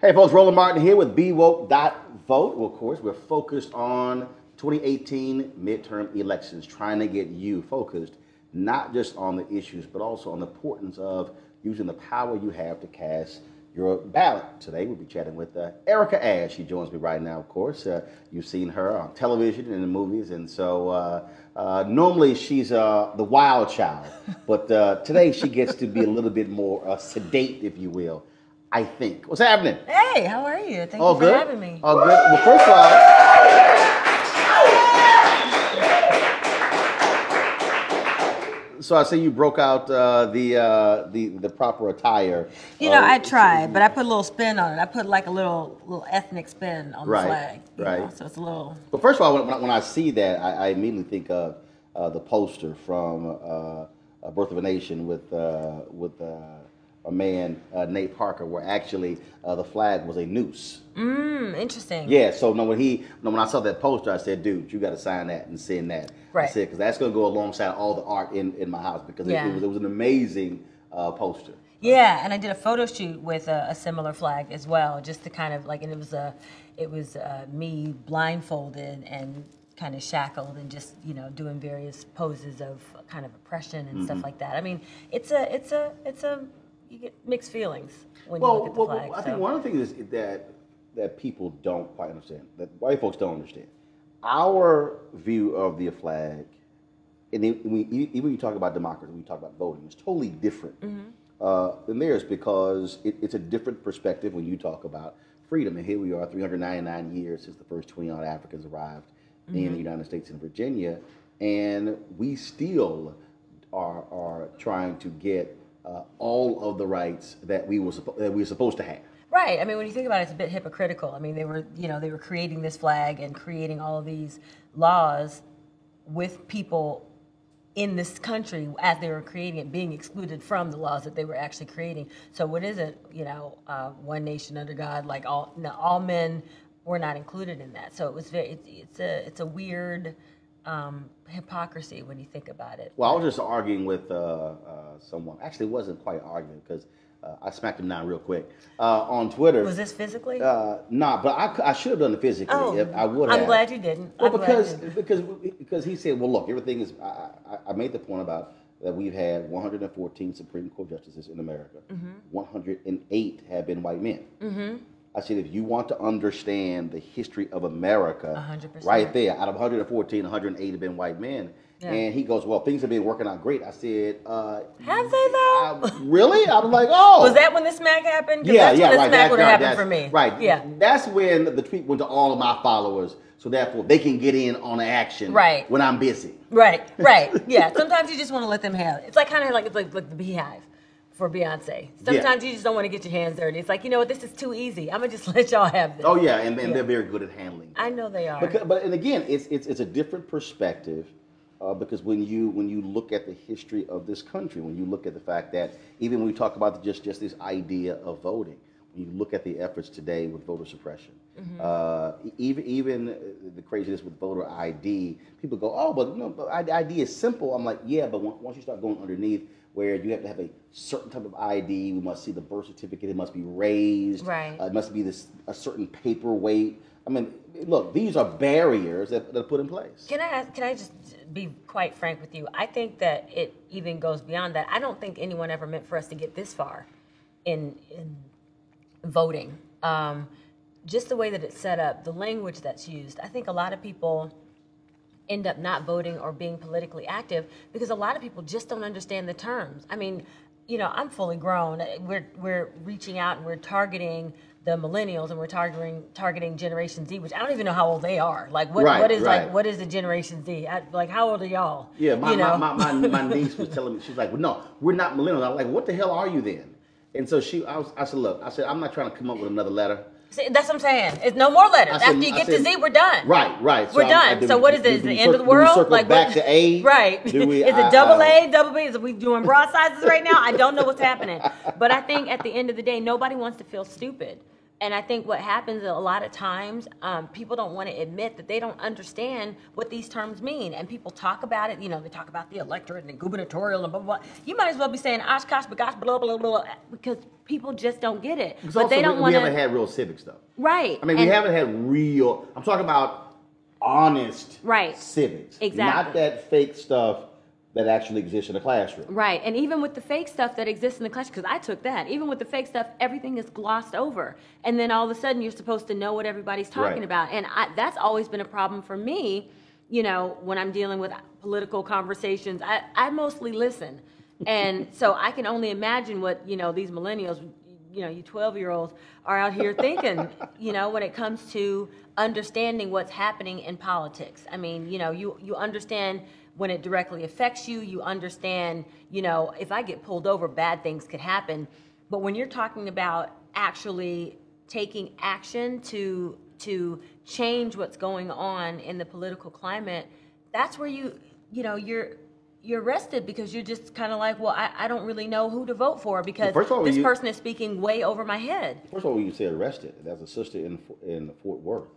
Hey folks, Roland Martin here with BWoke.vote. Well, of course, we're focused on 2018 midterm elections, trying to get you focused not just on the issues, but also on the importance of using the power you have to cast your ballot. Today, we'll be chatting with Erica Ash. She joins me right now, of course. You've seen her on television and in the movies, and so normally she's the wild child, but today she gets to be a little bit more sedate, if you will. I think. What's happening? Hey, how are you? Thank you for having me. All good. Well, first of all, so I see you broke out the proper attire. You know, I tried, but I put a little spin on it. I put like a little ethnic spin on the flag. Right. Know, so it's a little. But first of all, when I see that, I immediately think of the poster from Birth of a Nation with a man, Nate Parker, where actually the flag was a noose. Interesting. Yeah, so when I saw that poster, I said, dude, you got to sign that and send that. Right. I said, because that's going to go alongside all the art in my house, because it was an amazing poster. Yeah, and I did a photo shoot with a similar flag as well, just to kind of like, and it was me blindfolded and kind of shackled and just, you know, doing various poses of kind of oppression and stuff like that. I mean, it's a you get mixed feelings when you look at the flag. I think one of the things is that people don't quite understand, that white folks don't understand. Our view of the flag, and even when you talk about democracy, when you talk about voting, it's totally different than theirs, because it's a different perspective when you talk about freedom. And here we are, 399 years since the first 20-odd Africans arrived in the United States and Virginia, and we still are trying to get all of the rights that we were supposed to have. Right. I mean, when you think about it, it's a bit hypocritical. I mean, they were creating this flag and creating all of these laws with people in this country as they were creating it being excluded from the laws that they were actually creating. So what is it? You know, one nation under God, like all men were not included in that. So it was it's a weird hypocrisy when you think about it. Well, I was just arguing with someone. Actually, it wasn't quite an argument, because I smacked him down real quick on Twitter. Was this physically? Nah, but I should have done it physically. If I would have. I'm glad you didn't. Well, because he said, well, look, everything is. I made the point about that we've had 114 Supreme Court justices in America. 108 have been white men. I said, if you want to understand the history of America, 100%. right there, out of 114, 108 have been white men. Yeah. And he goes, well, things have been working out great. I said, have they though? Really? I was like, oh. Was that when the smack happened? Yeah, that's yeah, when right. The smack would have happened for me. Right. Yeah. That's when the tweet went to all of my followers, so therefore they can get in on the action. Right. When I'm busy. Right. Yeah. Sometimes you just want to let them have it. It's like kind of like the Beehive for Beyonce. Sometimes you just don't want to get your hands dirty. It's like, you know what, this is too easy. I'm gonna just let y'all have this. Oh yeah, and they're very good at handling that. I know they are. But again, it's a different perspective, because when you look at the history of this country, when you look at the fact that even when we talk about just this idea of voting, when you look at the efforts today with voter suppression, even the craziness with voter ID, people go, oh, but ID is simple. I'm like, yeah, but once you start going underneath, where you have to have a certain type of ID, we must see the birth certificate, it must be raised, it must be a certain paperweight. I mean, look, these are barriers that are put in place. Can I just be quite frank with you? I think that it even goes beyond that. I don't think anyone ever meant for us to get this far in voting. Just the way that it's set up, the language that's used. I think a lot of people end up not voting or being politically active because a lot of people just don't understand the terms. I mean, you know, I'm fully grown. We're reaching out and we're targeting the millennials and we're targeting Generation Z, which I don't even know how old they are. Like what is the Generation Z? Like how old are y'all? Yeah, my niece was telling me, she's like, well, no, we're not millennials. I'm like, what the hell are you then? And so I said, look, I'm not trying to come up with another letter. See, that's what I'm saying. It's no more letters. After you get to Z, we're done. Right. We're done. So what is this? The end of the world? Like back to A? Right. Is it double A, double B? Is we doing broad sizes right now? I don't know what's happening. But I think at the end of the day, nobody wants to feel stupid. And I think what happens a lot of times, people don't want to admit that they don't understand what these terms mean. And people talk about it, they talk about the electorate and the gubernatorial and blah, blah, blah. You might as well be saying Oshkosh, bagosh, blah, blah, blah, because people just don't get it. Because but also they don't want we to. haven't had real civics, though. Right. I mean, we haven't had real, I'm talking about honest civics. Exactly. Not that fake stuff that actually exists in the classroom. Right, and even with the fake stuff that exists in the classroom, because I took that, even with the fake stuff, everything is glossed over. And then all of a sudden, you're supposed to know what everybody's talking about. And that's always been a problem for me, when I'm dealing with political conversations. I mostly listen. And so I can only imagine what, these millennials, you 12-year-olds are out here thinking, when it comes to understanding what's happening in politics. I mean, you understand when it directly affects you, you understand, if I get pulled over, bad things could happen. But when you're talking about actually taking action to change what's going on in the political climate, that's where you're arrested, because you're just kind of like, well, I don't really know who to vote for, because this person is speaking way over my head. First of all, when you say arrested, there's a sister in Fort Worth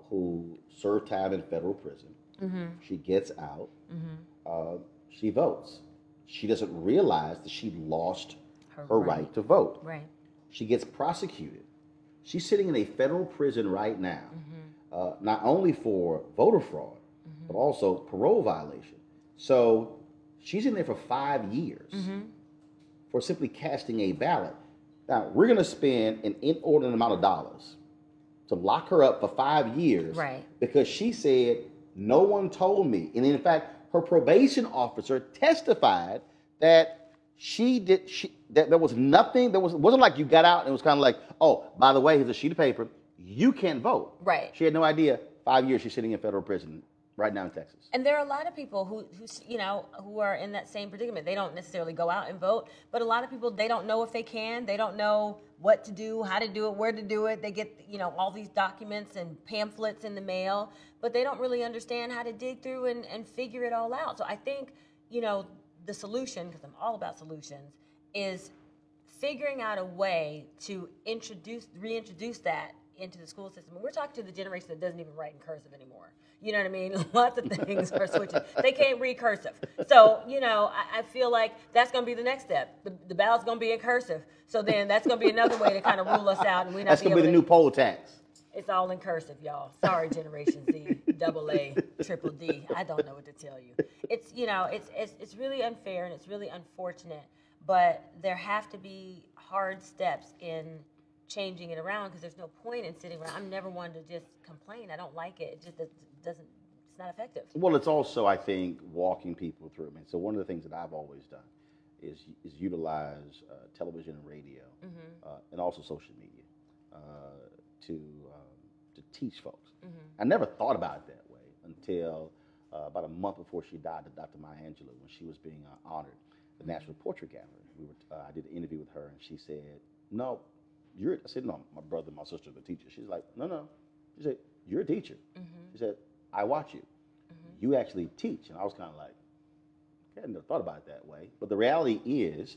who served time in federal prison. Mm-hmm. She gets out. Mm-hmm. She votes. She doesn't realize that she lost her right to vote. Right. She gets prosecuted. She's sitting in a federal prison right now, not only for voter fraud, but also parole violation. So she's in there for 5 years for simply casting a ballot. Now, we're going to spend an inordinate amount of dollars to lock her up for 5 years because she said, no one told me. And in fact, her probation officer testified that that there was nothing, it wasn't like you got out and it was kind of like, oh, by the way, here's a sheet of paper, you can't vote. Right. She had no idea. 5 years she's sitting in federal prison right now in Texas. And there are a lot of people who are in that same predicament. They don't necessarily go out and vote, but a lot of people, they don't know if they can. They don't know what to do, how to do it, where to do it. They get, all these documents and pamphlets in the mail, but they don't really understand how to dig through and figure it all out. So I think, the solution, because I'm all about solutions, is figuring out a way to reintroduce that into the school system. And we're talking to the generation that doesn't even write in cursive anymore. You know what I mean? Lots of things are switching. They can't read cursive. So, I feel like that's going to be the next step. The ballot's going to be in cursive. So then that's going to be another way to kind of rule us out. And we're not that's going to be the new poll tax. It's all in cursive, y'all. Sorry, Generation Z, AA, Triple D. I don't know what to tell you. It's, it's really unfair and it's really unfortunate. But there have to be hard steps in changing it around, because there's no point in sitting around. I'm never one to just complain. I don't like it. It just doesn't, it's not effective. Well, it's also, I think, walking people through. I mean, so one of the things that I've always done is utilize television and radio, and also social media to teach folks. I never thought about it that way until about a month before she died, Dr. Maya Angelou, when she was being honored at the National Portrait Gallery. I did an interview with her, and she said, no, I said, no, my brother and my sister are teachers. She's like, no. She said, you're a teacher. She said, I watch you. You actually teach. And I was kind of like, okay, I never thought about it that way. But the reality is,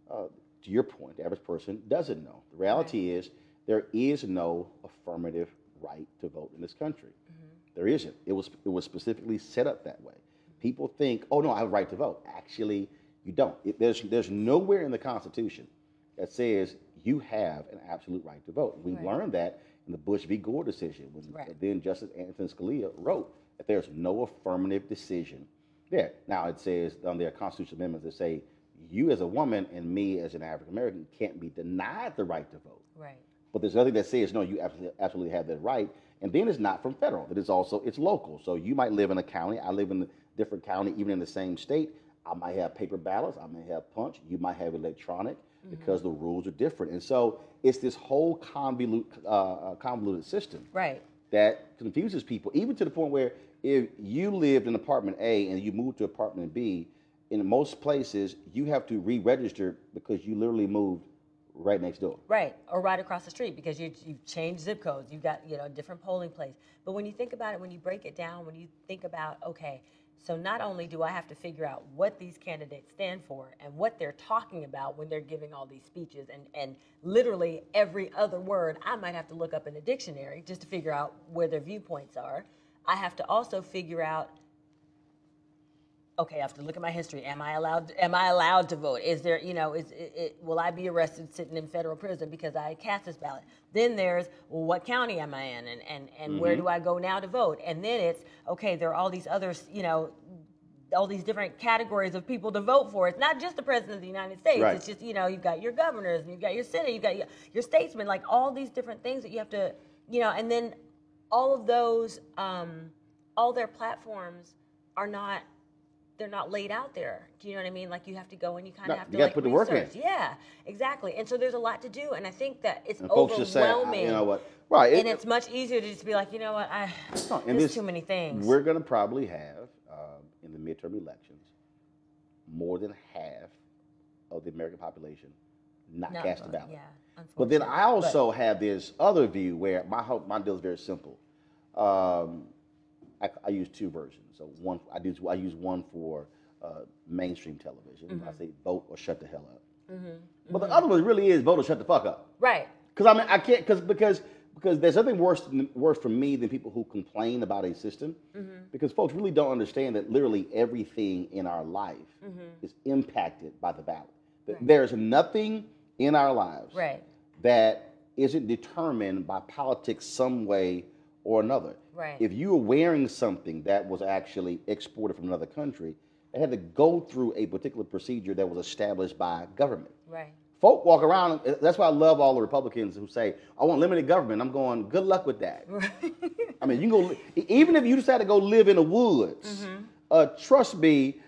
to your point, the average person doesn't know. The reality is there is no affirmative right to vote in this country. There isn't. It was specifically set up that way. People think, oh, no, I have a right to vote. Actually, you don't. There's nowhere in the Constitution that says you have an absolute right to vote. We learned that in the Bush v. Gore decision, when then Justice Antonin Scalia wrote that there's no affirmative decision there. Now, it says on their constitutional amendments that say you as a woman and me as an African American can't be denied the right to vote. Right. But there's nothing that says, no, you absolutely have that right. And then it's not from federal. It's local. So you might live in a county. I live in a different county, even in the same state. I might have paper ballots. I may have punch. You might have electronic, because the rules are different. And so it's this whole convoluted system that confuses people, even to the point where if you lived in apartment A and you moved to apartment B, in most places you have to re-register because you literally moved right next door. Right, or right across the street, because you've changed zip codes. You've got, a different polling place. But when you think about it, when you break it down, when you think about, okay, So not only do I have to figure out what these candidates stand for and what they're talking about when they're giving all these speeches, and literally every other word I might have to look up in the dictionary just to figure out where their viewpoints are. I have to also figure out, okay, I have to look at my history. Am I allowed to vote? Is there, will I be arrested sitting in federal prison because I cast this ballot? Then there's, well, what county am I in, and where do I go now to vote? And then it's, okay, there are all these others, all these different categories of people to vote for. It's not just the president of the United States. Right. It's just, you've got your governors, and you've got your senate, you've got your statesmen, like all these different things that you have to, and then all of those, all their platforms are not, they're not laid out there. Do you know what I mean? Like, you have to go and you kind of have to like put research. The work in. Yeah, exactly. And so there's a lot to do, and I think that it's overwhelming. Just say, you know what? Right. And it's much easier to just be like, you know what? There's too many things. We're going to probably have in the midterm elections more than half of the American population not cast a ballot. Yeah. But then I also have this other view where my deal is very simple. I use two versions. So one, I use one for mainstream television. Mm-hmm. I say vote or shut the hell up. Mm-hmm. But the other one really is vote or shut the fuck up. Right. Because I can't because there's nothing worse for me than people who complain about a system. Mm-hmm. Because folks really don't understand that literally everything in our life is impacted by the ballot. Right. There's nothing in our lives that isn't determined by politics some way or another. Right. If you were wearing something that was actually exported from another country, it had to go through a particular procedure that was established by government. Right. Folk walk around, that's why I love all the Republicans who say, I want limited government. I'm going, good luck with that. Right. I mean, you can go, even if you decide to go live in the woods, trust me,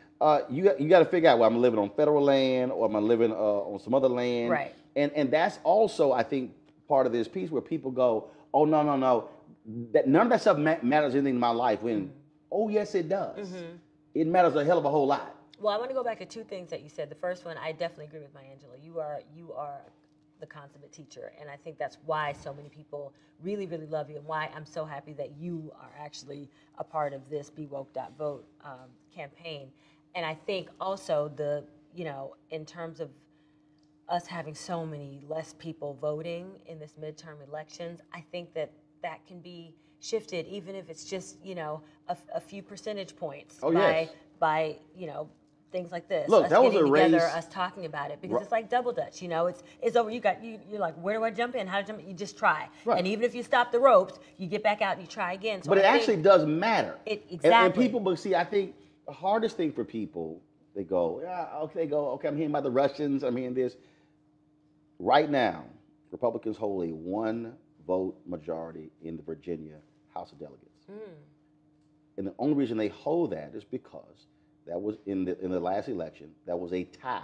you got to figure out, well, I'm living on federal land or am I living on some other land? Right. And that's also, I think, part of this piece where people go, oh, no. That none of that stuff matters anything in my life. When, oh yes, it does. Mm-hmm. It matters a hell of a whole lot. Well, I want to go back to two things that you said. The first one, I definitely agree with my Angela. You are the consummate teacher, and I think that's why so many people really, really love you, and why I'm so happy that you are actually a part of this BeWoke.vote campaign. And I think also in terms of us having so many less people voting in this midterm elections, I think that can be shifted, even if it's just, a few percentage points by things like this. Look, us that was a race. Together, us talking about it, because it's like double dutch. It's over. You're like, where do I jump in? How to jump in? You just try. Right. And even if you stop the ropes, you get back out and you try again. So but it actually does matter. Exactly. And people, but see, I think the hardest thing for people, they go, okay, I'm hearing about the Russians, I'm hearing this. Right now, Republicans hold a one-vote majority in the Virginia House of Delegates. Mm. And the only reason they hold that is because that was in the last election, that was a tie.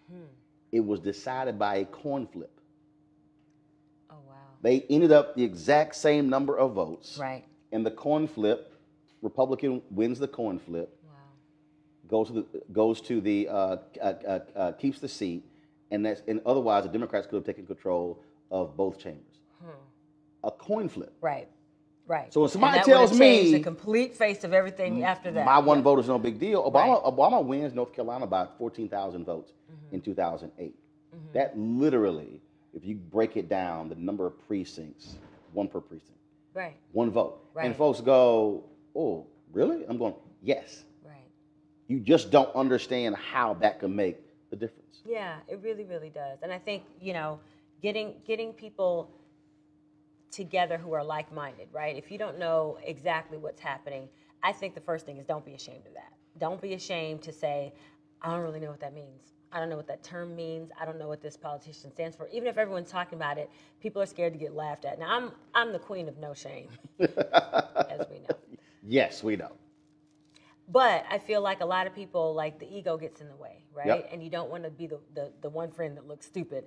Hmm. It was decided by a coin flip. Oh, wow. They ended up the exact same number of votes. Right. And the coin flip, Republican wins the coin flip. Wow. Keeps the seat, and otherwise the Democrats could have taken control of both chambers. Hmm. A coin flip. Right. Right. So when somebody tells me the complete face of everything after that, my one vote is no big deal. Obama wins North Carolina by 14,000 votes in 2008. Mm-hmm. That literally, if you break it down, the number of precincts, one per precinct. Right. One vote. Right. And folks go, oh, really? I'm going, yes. Right. You just don't understand how that can make the difference. Yeah, it really, really does. And I think, getting people together who are like-minded, right? If you don't know exactly what's happening, I think the first thing is don't be ashamed of that. Don't be ashamed to say, I don't really know what that means. I don't know what that term means. I don't know what this politician stands for. Even if everyone's talking about it, people are scared to get laughed at. Now, I'm the queen of no shame, as we know. Yes, we know. But I feel like a lot of people, like, the ego gets in the way, right? Yep. And you don't want to be the one friend that looks stupid.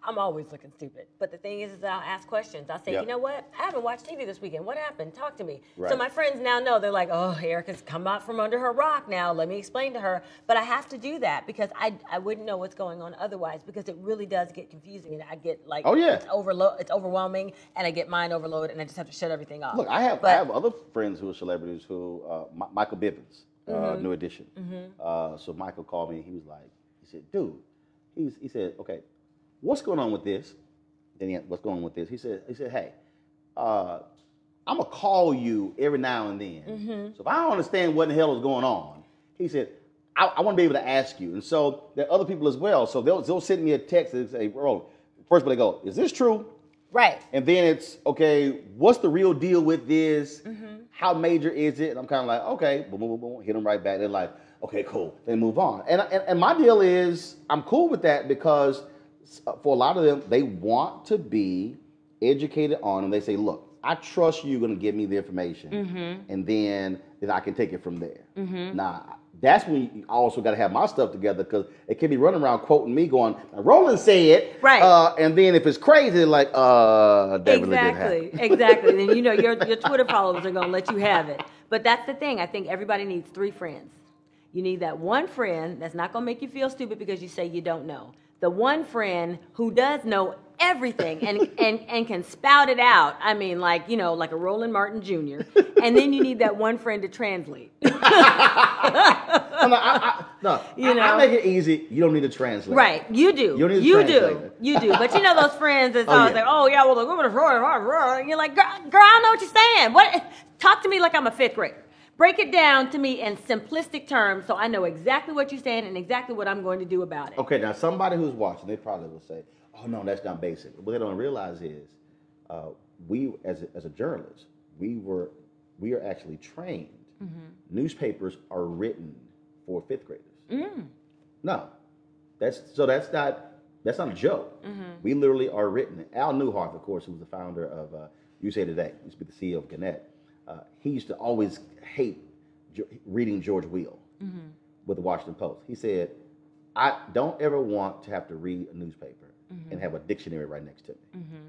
I'm always looking stupid. But the thing is I'll ask questions. I'll say, Yep. You know what? I haven't watched TV this weekend. What happened? Talk to me. Right. So my friends now know. They're like, oh, Erica's come out from under her rock now. Let me explain to her. But I have to do that because I wouldn't know what's going on otherwise, because it really does get confusing. And I get like, oh, yeah. It's overwhelming, and I get mind overload, and I just have to shut everything off. Look, I have other friends who are celebrities who, Michael Bivins. New Edition. So Michael called me. He was like, he said, dude, he said, okay, what's going on with this? Then he had, what's going on with this? He said, hey, I'm gonna call you every now and then. So if I don't understand what the hell is going on, he said, I want to be able to ask you. And so there are other people as well. So they'll send me a text and say, Roland, first they go, is this true? Right. And then it's, okay, what's the real deal with this? How major is it? And I'm kind of like, okay, boom, boom, boom, boom, hit them right back. They're like, okay, cool. They move on. And my deal is, I'm cool with that because for a lot of them, they want to be educated on, and they say, look, I trust you're going to give me the information, and then I can take it from there. Now, that's when you also got to have my stuff together, because it can be running around quoting me going, Roland said, right. And then if it's crazy, they're like, that really didn't happen. Exactly. Then you know your Twitter followers are going to let you have it. But that's the thing. I think everybody needs 3 friends. You need that one friend that's not going to make you feel stupid because you say you don't know. The one friend who does know everything and can spout it out. I mean, like, you know, like a Roland Martin Jr. And then you need that one friend to translate. I make it easy. You don't need to translate. Right. You do. You do. But you know those friends that's always like, oh, yeah, well, and you're like, girl, I don't know what you're saying. What? Talk to me like I'm a 5th grader. Break it down to me in simplistic terms so I know exactly what you're saying and exactly what I'm going to do about it. Okay, now somebody who's watching, they probably will say, oh, no, that's not basic. What they don't realize is we, as a journalist, we are actually trained. Newspapers are written for 5th graders. No, that's not a joke. We literally are written. Al Newhart, of course, who was the founder of USA Today, used to be the CEO of Gannett. He used to always hate reading George Will with the Washington Post. He said, I don't ever want to have to read a newspaper and have a dictionary right next to me.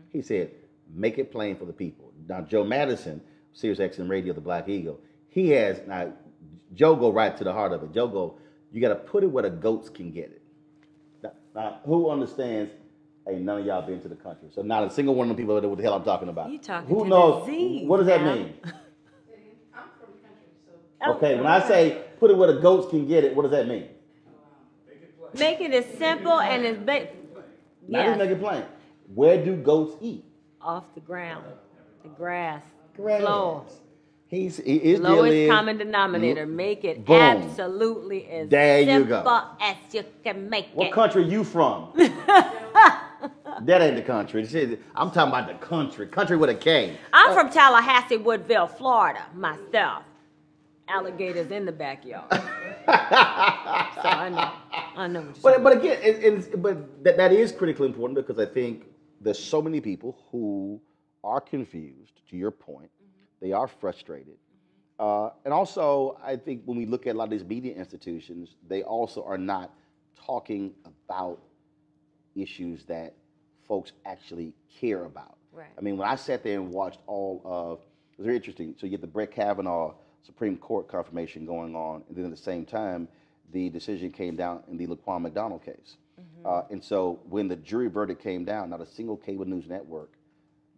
He said, make it plain for the people. Now, Joe Madison, Sirius XM Radio, the Black Eagle, he has, now, Joe go right to the heart of it. Joe go, you got to put it where the goats can get it. Now, who understands? Hey, none of y'all been to the country, so not a single one of them people know what the hell I'm talking about. You talking who to knows? the Z, what does that mean? I'm from the country, so. Okay, when I say put it where the goats can get it, what does that mean? Make it as simple and as Not just make it plain. Where do goats eat? Off the ground, the grass. Floor. His lowest common denominator. Make it boom. Absolutely as simple as you can make it. What country you from? That ain't the country. I'm talking about the country. Country with a K. I'm from Tallahassee, Woodville, Florida, myself. Alligators in the backyard. So I know what you're saying. But again, that is critically important, because I think there's so many people who are confused, to your point. They are frustrated. And also, I think when we look at a lot of these media institutions, they also are not talking about issues that folks actually care about. Right. I mean, when I sat there and watched all of, it was very interesting. So you get the Brett Kavanaugh Supreme Court confirmation going on, and then at the same time, the decision came down in the Laquan McDonald case. And so when the jury verdict came down, not a single cable news network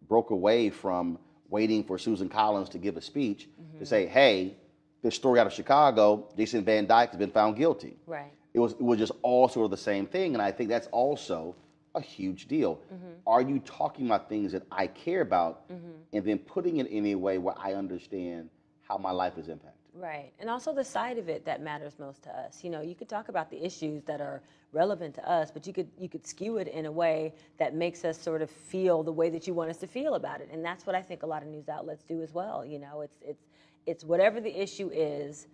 broke away from waiting for Susan Collins to give a speech to say, hey, this story out of Chicago, Jason Van Dyke has been found guilty. Right. It was just all sort of the same thing, and I think that's also a huge deal. Are you talking about things that I care about and then putting it in a way where I understand how my life is impacted? Right. And also the side of it that matters most to us. You know, you could talk about the issues that are relevant to us, but you could skew it in a way that makes us sort of feel the way that you want us to feel about it. And that's what I think a lot of news outlets do as well. You know, it's whatever the issue is,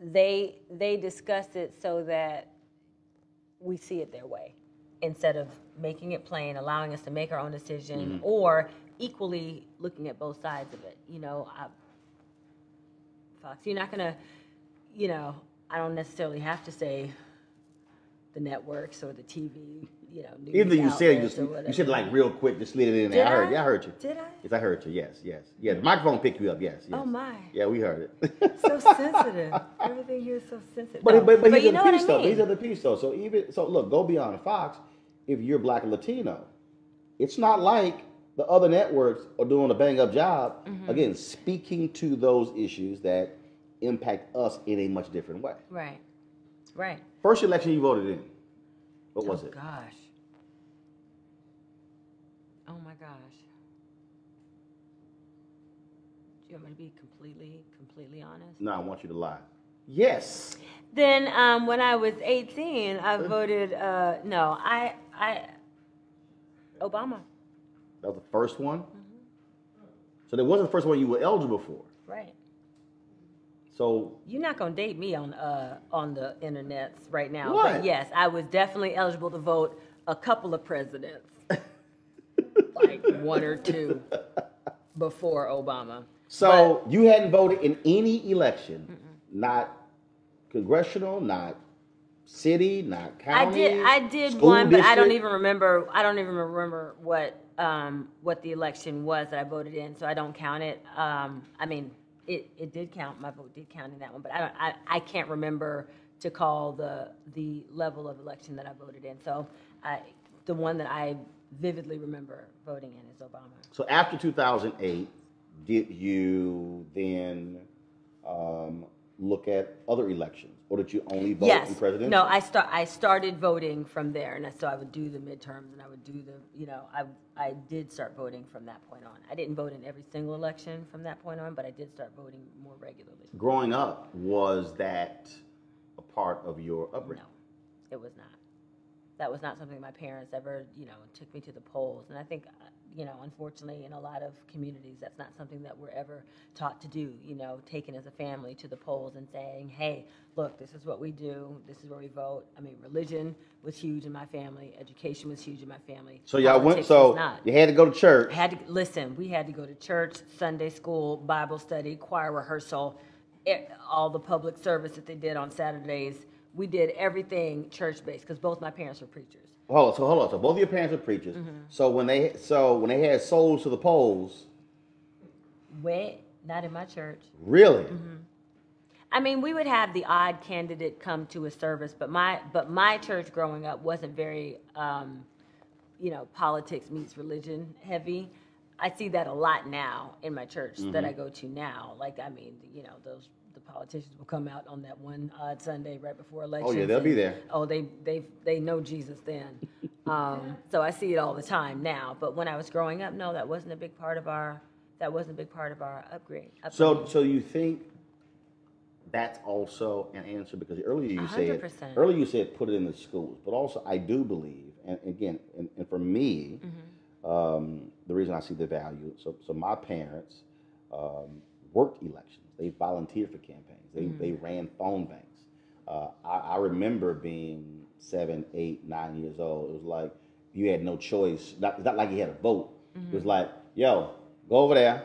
they discuss it so that we see it their way, instead of making it plain, allowing us to make our own decision, or equally looking at both sides of it. You know, Fox, you're not gonna, you know, I don't necessarily have to say the networks or the TV, you know, news Even though you said you said like real quick, just slid it in there. I heard you. I heard you. Did I? Yes, I heard you. Yes. Yeah, the microphone picked you up. Yes. Oh my. Yeah, we heard it. So sensitive. Everything here is so sensitive. But here's you know the piece, what I mean? These are the piece, though. So look, go beyond Fox. If you're Black and Latino, it's not like the other networks are doing a bang up job. Again, speaking to those issues that impact us in a much different way. Right. Right. First election you voted in, what was it? Oh, gosh. Oh, my gosh. Do you want me to be completely honest? No, I want you to lie. Yes. Then when I was 18, I voted, Obama. That was the first one? So that wasn't the first one you were eligible for. Right. So you're not gonna date me on the internet right now. What? But yes, I was definitely eligible to vote a couple of presidents, like one or two before Obama. So you hadn't voted in any election, not congressional, not city, not county. I did school one, but I don't district? even remember. I don't even remember what the election was that I voted in, so I don't count it. I mean, it did count. My vote did count in that one, but I can't remember to call the level of election that I voted in. So the one that I vividly remember voting in is Obama. So after 2008, did you then look at other elections, or did you only vote in presidential? No, I started voting from there, and so I would do the midterms, and I would do I did start voting from that point on. I didn't vote in every single election from that point on, but I did start voting more regularly. Growing up, was that a part of your upbringing? No, it was not. That was not something my parents ever, took me to the polls. And I think, unfortunately, in a lot of communities, that's not something that we're ever taught to do, taken as a family to the polls and saying, hey, look, this is what we do. This is where we vote. I mean, religion was huge in my family. Education was huge in my family. So y'all went, you had to go to church. We had to go to church, Sunday school, Bible study, choir rehearsal, all the public service that they did on Saturdays. We did everything church-based because both my parents were preachers. Hold on. So both of your parents were preachers. Mm-hmm. So when they had souls to the polls, not in my church. Really? Mm-hmm. I mean, we would have the odd candidate come to a service, but my church growing up wasn't very, politics meets religion heavy. I see that a lot now in my church that I go to now. Like, I mean, the politicians will come out on that one odd Sunday right before election. Oh yeah, they'll be there. Oh, they know Jesus then. So I see it all the time now. But when I was growing up, no, that wasn't a big part of our upgrade. So you think that's also an answer, because earlier you 100%. said put it in the schools, but also I do believe, and again, and for me, the reason I see the value. So my parents worked elections. They volunteered for campaigns. They ran phone banks. I remember being 7, 8, 9 years old. It was like you had no choice. It's not like you had a vote. It was like, yo, go over there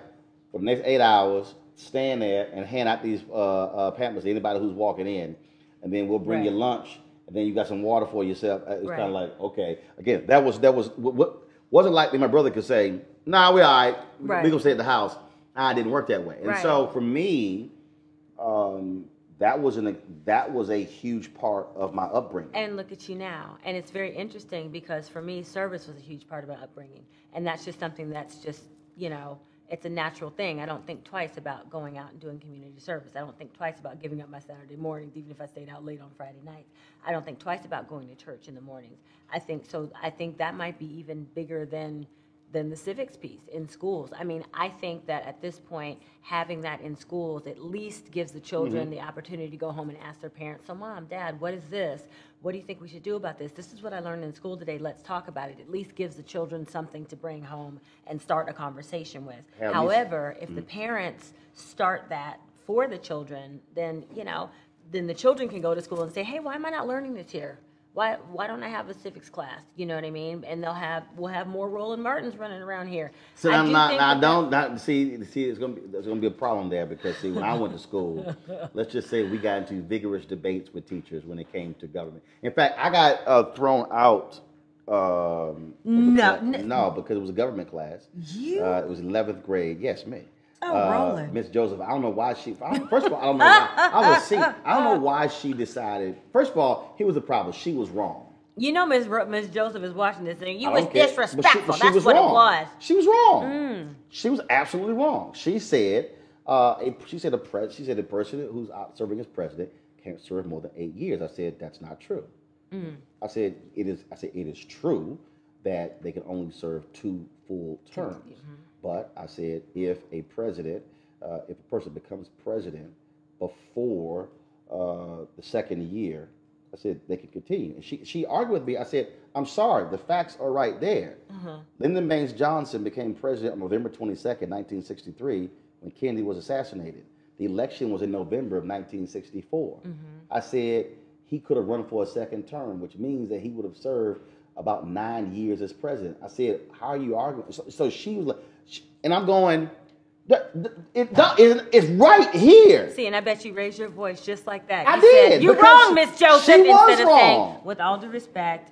for the next 8 hours, stand there and hand out these pamphlets to anybody who's walking in, and then we'll bring you lunch, and then you got some water for yourself. It's kind of like, okay. Again, that was what wasn't like my brother could say, nah, we're all right. We're going to stay at the house. I didn't work that way. And so for me, that was a huge part of my upbringing. And look at you now. And it's very interesting because for me, service was a huge part of my upbringing. And that's just something that's just, it's a natural thing. I don't think twice about going out and doing community service. I don't think twice about giving up my Saturday mornings, even if I stayed out late on Friday nights. I don't think twice about going to church in the mornings. I think that might be even bigger than the civics piece in schools. I mean, I think that at this point, having that in schools at least gives the children the opportunity to go home and ask their parents, so Mom, Dad, what is this? What do you think we should do about this? This is what I learned in school today. Let's talk about it. At least gives the children something to bring home and start a conversation with. However, if the parents start that for the children, then, then the children can go to school and say, hey, why am I not learning this here? Why don't I have a civics class? You know what I mean? And we'll have more Roland Martins running around here. So see, there's gonna be a problem there, because see, when I went to school, let's just say we got into vigorous debates with teachers when it came to government. In fact, I got thrown out. No, because it was a government class. It was 11th grade. Yes, me. Oh, Roland. Miss Joseph, I don't know why first of all, I don't know why. I don't know why she decided. First of all, here was the problem. She was wrong. Miss Joseph is watching this thing. You was disrespectful. But she That's what wrong. it was. She was wrong. She was absolutely wrong. She said, She said the person who's out serving as president can't serve more than 8 years. I said that's not true. I said it is. I said it is true that they can only serve 2 full terms. But I said if a person becomes president before the second year, I said they can continue. And she argued with me. I said, I'm sorry, the facts are right there. Lyndon Baines Johnson became president on November 22nd, 1963, when Kennedy was assassinated. The election was in November of 1964. I said he could have run for a second term, which means that he would have served about 9 years as president. I said, how are you arguing? So she was like, and I'm going, it's right here. See, and I bet you raised your voice just like that. I You did. said, you're wrong, Miss Joseph. She was instead of wrong. saying, with all due respect,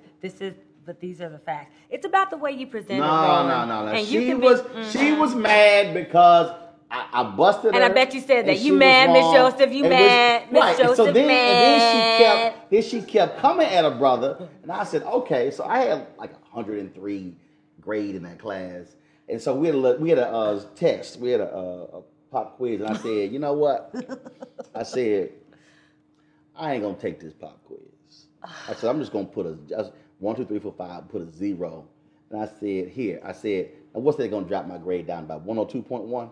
but these are the facts. It's about the way you present it, Roland. No. And She was mad because I busted her. And I bet you said that. You mad, Miss Joseph? You mad? Miss Joseph mad? And then she kept coming at her brother. And I said, okay. So I had like 103 grade in that class. And so we had a test. We had a pop quiz. And I said, you know what? I said, I ain't going to take this pop quiz. I said, I'm just going to put just 1, 2, 3, 4, 5, put a 0. And I said, and what's that going to drop my grade down by 102.1?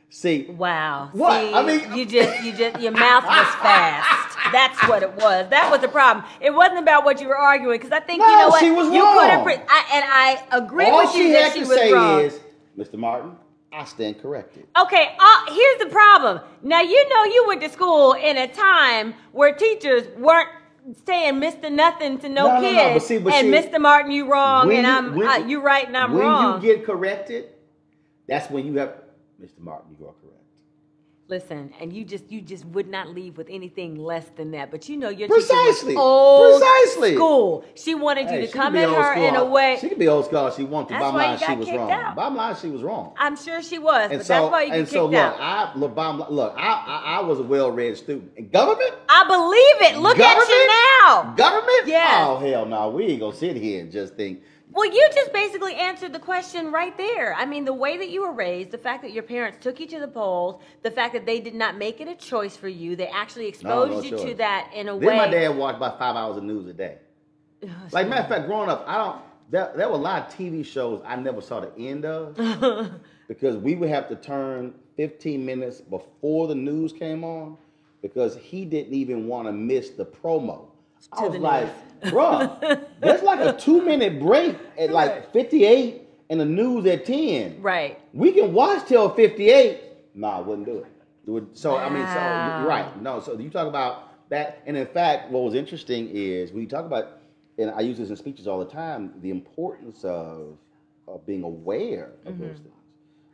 See. Wow. What? See, I mean, you just, your mouth was fast. That's what it was. That was the problem. It wasn't about what you were arguing, because I think, you know what? She was you wrong. And I agree with you that she was wrong. All she had to say is, Mr. Martin, I stand corrected. Okay, here's the problem. Now, you know you went to school in a time where teachers weren't saying Mr. Nothing to no kids. But and Mr. Martin, you wrong, and you right and I'm wrong. When you get corrected, that's when you have, Mr. Martin, you are correct. Listen, and you just would not leave with anything less than that. But you know your Precisely. teacher was old Precisely. school. She wanted you to come at her in a way. She could be old school if she wanted to. That's Bottom why line, you got she was kicked wrong. out. Bottom line, she was wrong. I'm sure she was, but that's why you get kicked out. I was a well-read student. In government? I believe it. Look at you now. Government? Yes. Oh, hell no. We ain't going to sit here and just think. Well, you just basically answered the question right there. I mean, the way that you were raised, the fact that your parents took you to the polls, the fact that they did not make it a choice for you, they actually exposed you to that in a way. Then my dad watched about 5 hours of news a day. Like, matter of fact, growing up, there were a lot of TV shows I never saw the end of because we would have to turn 15 minutes before the news came on because he didn't even want to miss the promo. I was like, bruh, there's like a 2-minute break at like 58 and the news at 10. Right. We can watch till 58. Nah, I wouldn't do it. So, I mean, so, you're right. No, so you talk about that. And in fact, what was interesting is when you talk about, and I use this in speeches all the time, the importance of being aware of those things.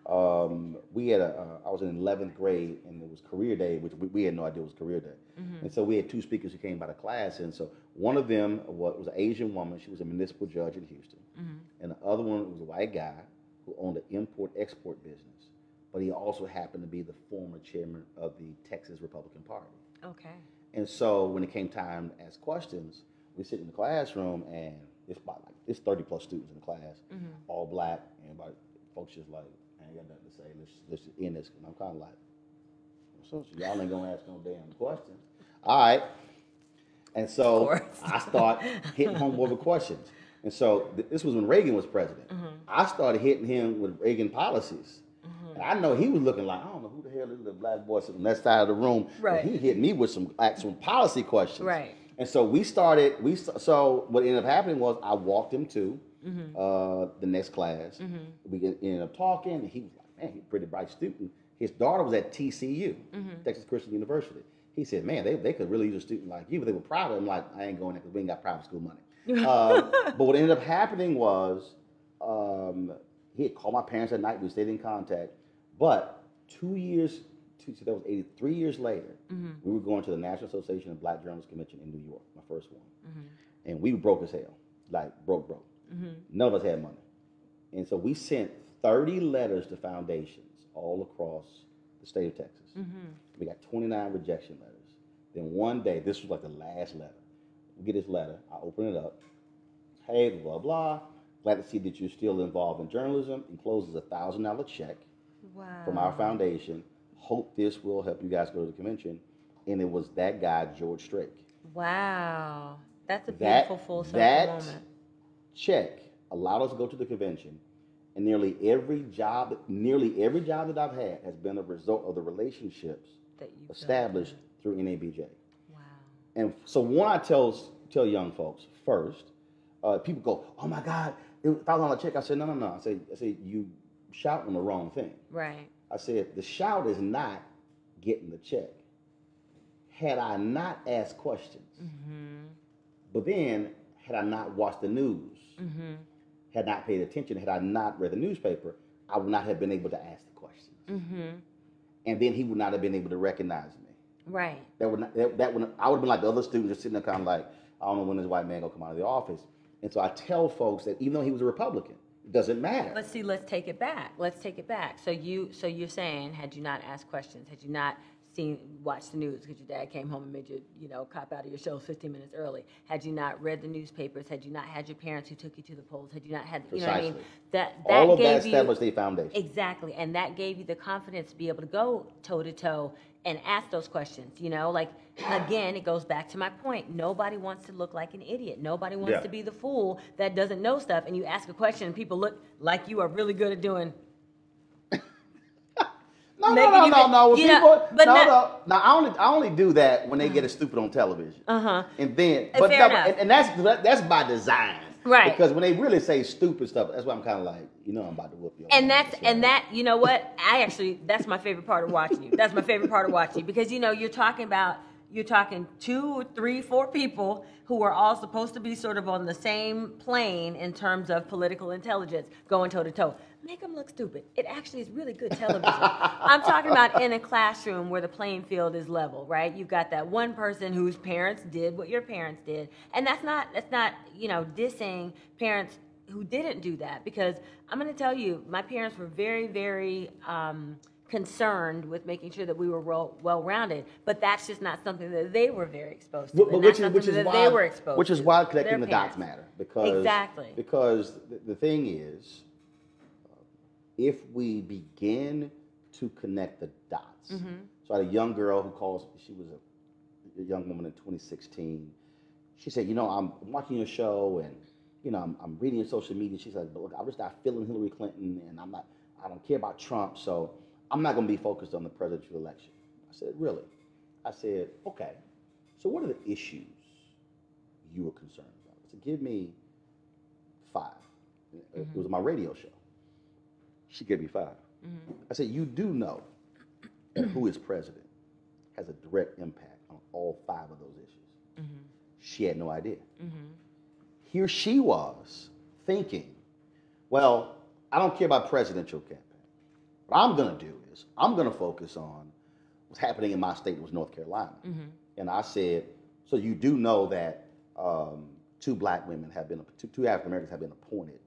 I was in 11th grade and it was career day, which we had no idea it was career day. And so we had 2 speakers who came by the class. And so one of them was an Asian woman. She was a municipal judge in Houston. And the other one was a white guy who owned an import-export business. But he also happened to be the former chairman of the Texas Republican Party. Okay. And so when it came time to ask questions, we sit in the classroom and it's 30 plus students in the class, all black, and folks just like, I ain't got nothing to say. Let's just end this. And I'm kind of like, so y'all ain't gonna ask no damn questions. All right. And so I start hitting homeboy with questions. And so this was when Reagan was president. I started hitting him with Reagan policies. And I know he was looking like, I don't know who the hell is the black boy sitting on that side of the room. Right. But he hit me with some actual policy questions. Right. And so so what ended up happening was I walked him to the next class. We ended up talking. And he was like, man, he's a pretty bright student. His daughter was at TCU, Texas Christian University. He said, man, they could really use a student like you, but they were private. I'm like, I ain't going there because we ain't got private school money. But what ended up happening was he had called my parents at night. We stayed in contact. But 2 years, so that was 83 years later, we were going to the National Association of Black Journalists Convention in New York, my first one. And we were broke as hell, like broke. None of us had money. And so we sent 30 letters to foundations all across the state of Texas. We got 29 rejection letters. Then one day, this was like the last letter. We get this letter. I open it up. Hey, blah, blah. Glad to see that you're still involved in journalism. Encloses a $1,000 check from our foundation. hope this will help you guys go to the convention. And it was that guy, George Strait. Wow. That's a beautiful full circle moment. That check allowed us to go to the convention. And nearly every job that I've had has been a result of the relationships that you've established through NABJ. Wow. And so when I tell young folks first, people go, "Oh my God, $1,000 check." I said, no. I said you shouting the wrong thing. Right. I said the shout is not getting the check. Had I not asked questions, but then had I not watched the news, had not paid attention, had I not read the newspaper, I would not have been able to ask the questions. And then he would not have been able to recognize me. Right. I would have been like the other students, just sitting there kind of like, I don't know when this white man gonna come out of the office. And so I tell folks that even though he was a Republican, it doesn't matter. Let's take it back. So you're saying, had you not asked questions, had you not watched the news because your dad came home and made you, cop out of your shows 15 minutes early. Had you not read the newspapers, had you not had your parents who took you to the polls, had you not had, Precisely. Know what I mean? That all of gave that established a foundation. Exactly, and that gave you the confidence to be able to go toe to toe and ask those questions. Again, it goes back to my point. Nobody wants to look like an idiot. Nobody wants to be the fool that doesn't know stuff. And you ask a question, and people look like you are really good at doing. No. I only do that when they get it stupid on television. And then, and that's by design, right? Because when they really say stupid stuff, that's why I'm kind of like, I'm about to whoop you. You know what? That's my favorite part of watching you. That's my favorite part of watching you because you're talking 2, 3, 4 people who are all supposed to be sort of on the same plane in terms of political intelligence, going toe to toe. Make them look stupid. It actually is really good television. I'm talking about in a classroom where the playing field is level, right? You've got that one person whose parents did what your parents did, and that's not dissing parents who didn't do that, because I'm going to tell you, my parents were very, very concerned with making sure that we were well-rounded, but that's just not something that they were very exposed to. Which is why connecting the dots matter, because the thing is, if we begin to connect the dots. So I had a young girl who calls. She was a young woman in 2016. She said, I'm watching your show and I'm reading your social media. She said, but look, I'm just not feeling Hillary Clinton, and I don't care about Trump, so I'm not going to be focused on the presidential election. I said, really? I said, okay. So what are the issues you were concerned about? I said, give me 5. It was my radio show. She gave me 5. I said, you do know that who is president has a direct impact on all 5 of those issues. She had no idea. Here she was thinking, well, I don't care about presidential campaign. What I'm going to do is I'm going to focus on what's happening in my state, was North Carolina. And I said, so you do know that 2 black women two African Americans have been appointed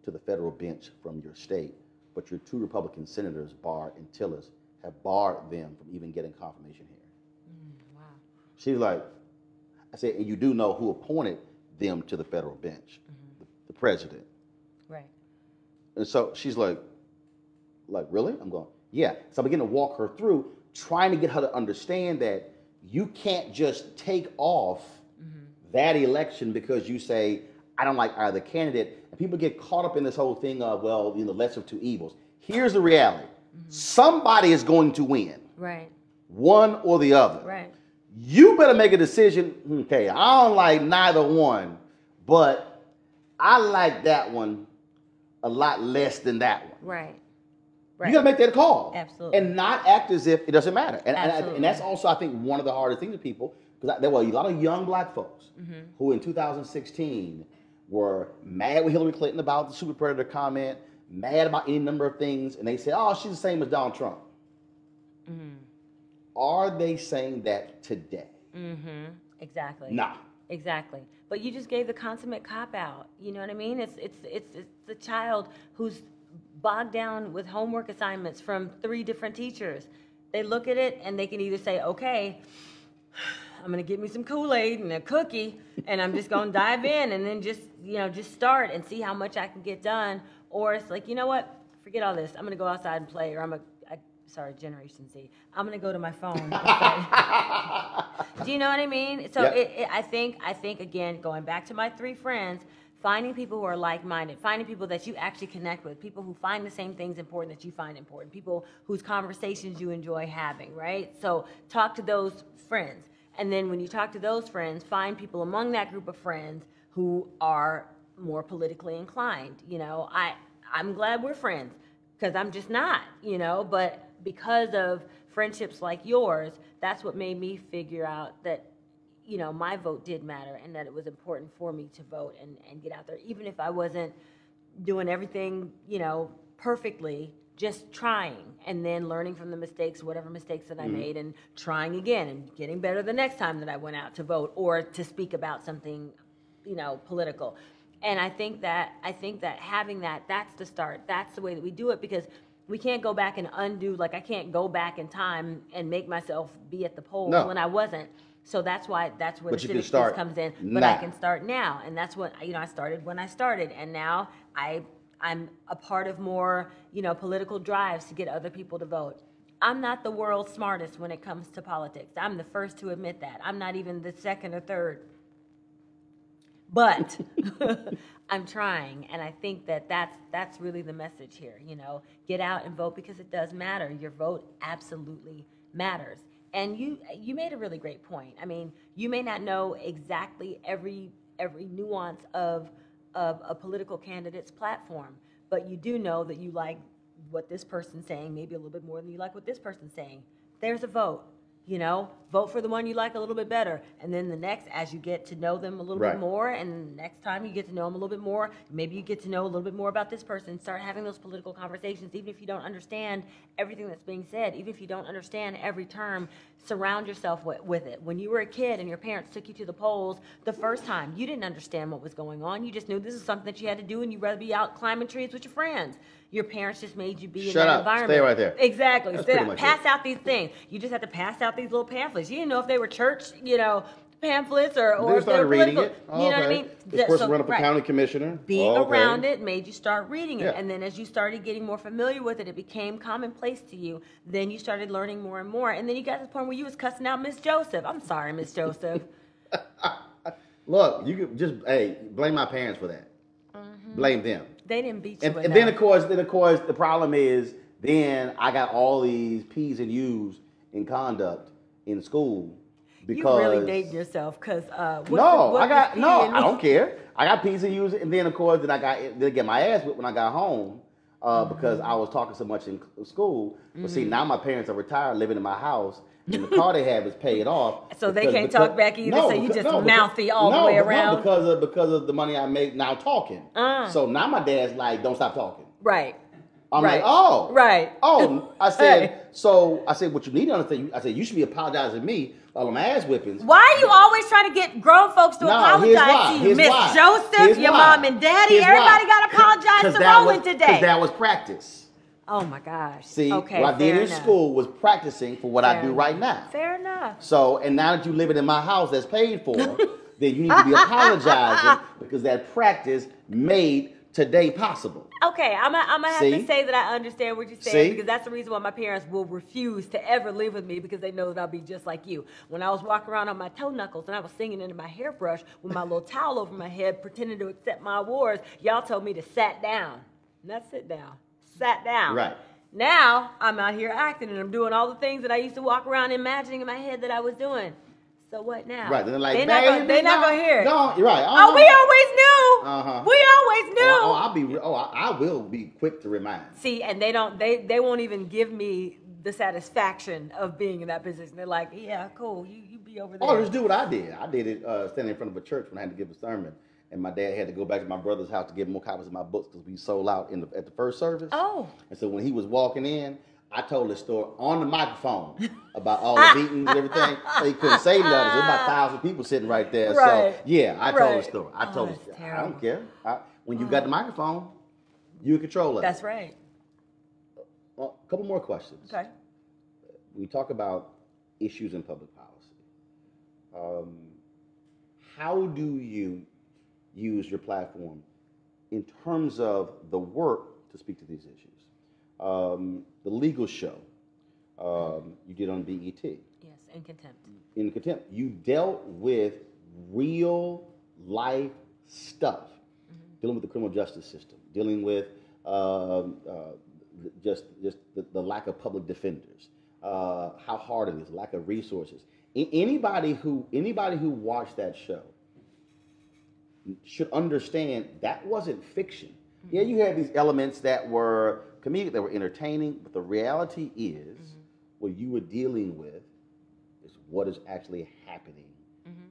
to the federal bench from your state, but your 2 Republican senators, Barr and Tillis, have barred them from even getting confirmation hearing. Wow. She's like, I said, and you do know who appointed them to the federal bench, the president. Right. And so she's like, really? I'm going, yeah. So I begin to walk her through, trying to get her to understand that you can't just take off that election because you say, I don't like either candidate. And people get caught up in this whole thing of, lesser of 2 evils. Here's the reality. Somebody is going to win. Right. One or the other. Right. You better make a decision. Okay, I don't like neither one, but I like that one a lot less than that one. Right. You got to make that call. Absolutely. And not act as if it doesn't matter. And that's also, I think, one of the hardest things to people, because there were a lot of young black folks who in 2016 were mad with Hillary Clinton about the super predator comment, mad about any number of things, and they said, oh, she's the same as Donald Trump. Are they saying that today? Exactly. Nah. Exactly. But you just gave the consummate cop-out. You know what I mean? It's the child who's bogged down with homework assignments from 3 different teachers. They look at it and they can either say, okay, I'm going to get me some Kool-Aid and a cookie, and I'm just going to dive in and then just start and see how much I can get done. Or it's like, you know what? Forget all this. I'm going to go outside and play, or I'm going to sorry, Generation Z. I'm gonna go to my phone. And say, do you know what I mean? So Yep. I think again, going back to my 3 friends, finding people who are like-minded, finding people that you actually connect with, people who find the same things important that you find important, people whose conversations you enjoy having, right? So talk to those friends. And then when you talk to those friends, find people among that group of friends who are more politically inclined. You know, I'm glad we're friends because I'm just not, you know, but because of friendships like yours, that's what made me figure out that, you know, my vote did matter and that it was important for me to vote and get out there, even if I wasn't doing everything, you know, perfectly, just trying and then learning from the mistakes, whatever mistakes that I made, and trying again and getting better the next time that I went out to vote or to speak about something, you know, political. And I think that having that's the start. That's the way that we do it, because we can't go back and undo, like I can't go back in time and make myself be at the polls when I wasn't. So that's where the civic piece comes in. But I can start now, and that's what, you know, I started when I started, and now I'm a part of more, you know, political drives to get other people to vote. I'm not the world's smartest when it comes to politics. I'm the first to admit that. I'm not even the second or third. But I'm trying, and I think that's really the message here. You know, get out and vote because it does matter. Your vote absolutely matters. And you made a really great point. I mean, you may not know exactly every nuance of a political candidate's platform, but you do know that you like what this person's saying, maybe a little bit more than you like what this person's saying. There's a vote. You know, vote for the one you like a little bit better. And then the next, as you get to know them a little bit more, and next time you get to know them a little bit more, maybe you get to know a little bit more about this person, start having those political conversations, even if you don't understand everything that's being said, even if you don't understand every term, surround yourself with it. When you were a kid and your parents took you to the polls the first time, you didn't understand what was going on. You just knew this is something that you had to do, and you'd rather be out climbing trees with your friends. Your parents just made you be in that environment. Stay right there. Exactly. Pass it. out these things. You just have to pass out these little pamphlets. You didn't know if they were church, you know, pamphlets or if they were political. Reading it. You know what I mean? This person run up for county commissioner. Being around it made you start reading it. And then as you started getting more familiar with it, it became commonplace to you. Then you started learning more and more. And then you got to the point where you was cussing out Miss Joseph. I'm sorry, Miss Joseph. Look, you could just, blame my parents for that. Blame them. They didn't beat you enough. And then of course the problem is then I got all these P's and U's in conduct in school because you really dating yourself because I don't care. I got P's and U's, and then of course then I get my ass whipped when I got home because I was talking so much in school. But see, now my parents are retired, living in my house. And the car they have is paid off. So they can't talk back either. So you just mouthy all the way around. No, because of the money I make now talking. So now my dad's like, don't stop talking. Right. I'm like, oh. Right. Oh, I said, what you need to understand, I said, you should be apologizing to me all of my ass whippings. Why are you always trying to get grown folks to apologize to you? Miss Joseph, your mom and daddy, everybody got to apologize to Roland today. Because that was practice. Oh my gosh. See, what I did in school was practicing for what I do right now. Fair enough. So, and now that you living in my house that's paid for, then you need to be apologizing because that practice made today possible. Okay, I'm gonna have to say that I understand what you're saying because that's the reason why my parents will refuse to ever live with me because they know that I'll be just like you. When I was walking around on my toe knuckles and I was singing into my hairbrush with my little towel over my head pretending to accept my awards, y'all told me to sat down. Not sit down. Sat down. Right. Now I'm out here acting and I'm doing all the things that I used to walk around imagining in my head that I was doing. So what now? Right. They're like, they're not gonna hear it. No, you're right. Oh, we always knew. We always knew. I will be quick to remind. See, and they won't even give me the satisfaction of being in that position. They're like, yeah, cool. You be over there. Oh, just do what I did. I did it standing in front of a church when I had to give a sermon. And my dad had to go back to my brother's house to get more copies of my books because we sold out at the first service. Oh. And so when he was walking in, I told the story on the microphone about all the beatings and everything. So he couldn't say nothing. There was about 1,000 people sitting right there. Right. So, yeah, I told the story. I told the story. Terrible. I don't care. When you got the microphone, you in control of it. That's right. Well, a couple more questions. Okay. We talk about issues in public policy. How do you use your platform in terms of the work to speak to these issues? The legal show. You did on BET. Yes, in contempt. In contempt. You dealt with real life stuff, dealing with the criminal justice system, dealing with just the lack of public defenders, how hard it is, lack of resources. Anybody who watched that show should understand that wasn't fiction. Yeah, you had these elements that were comedic, that were entertaining, but the reality is what you were dealing with is what is actually happening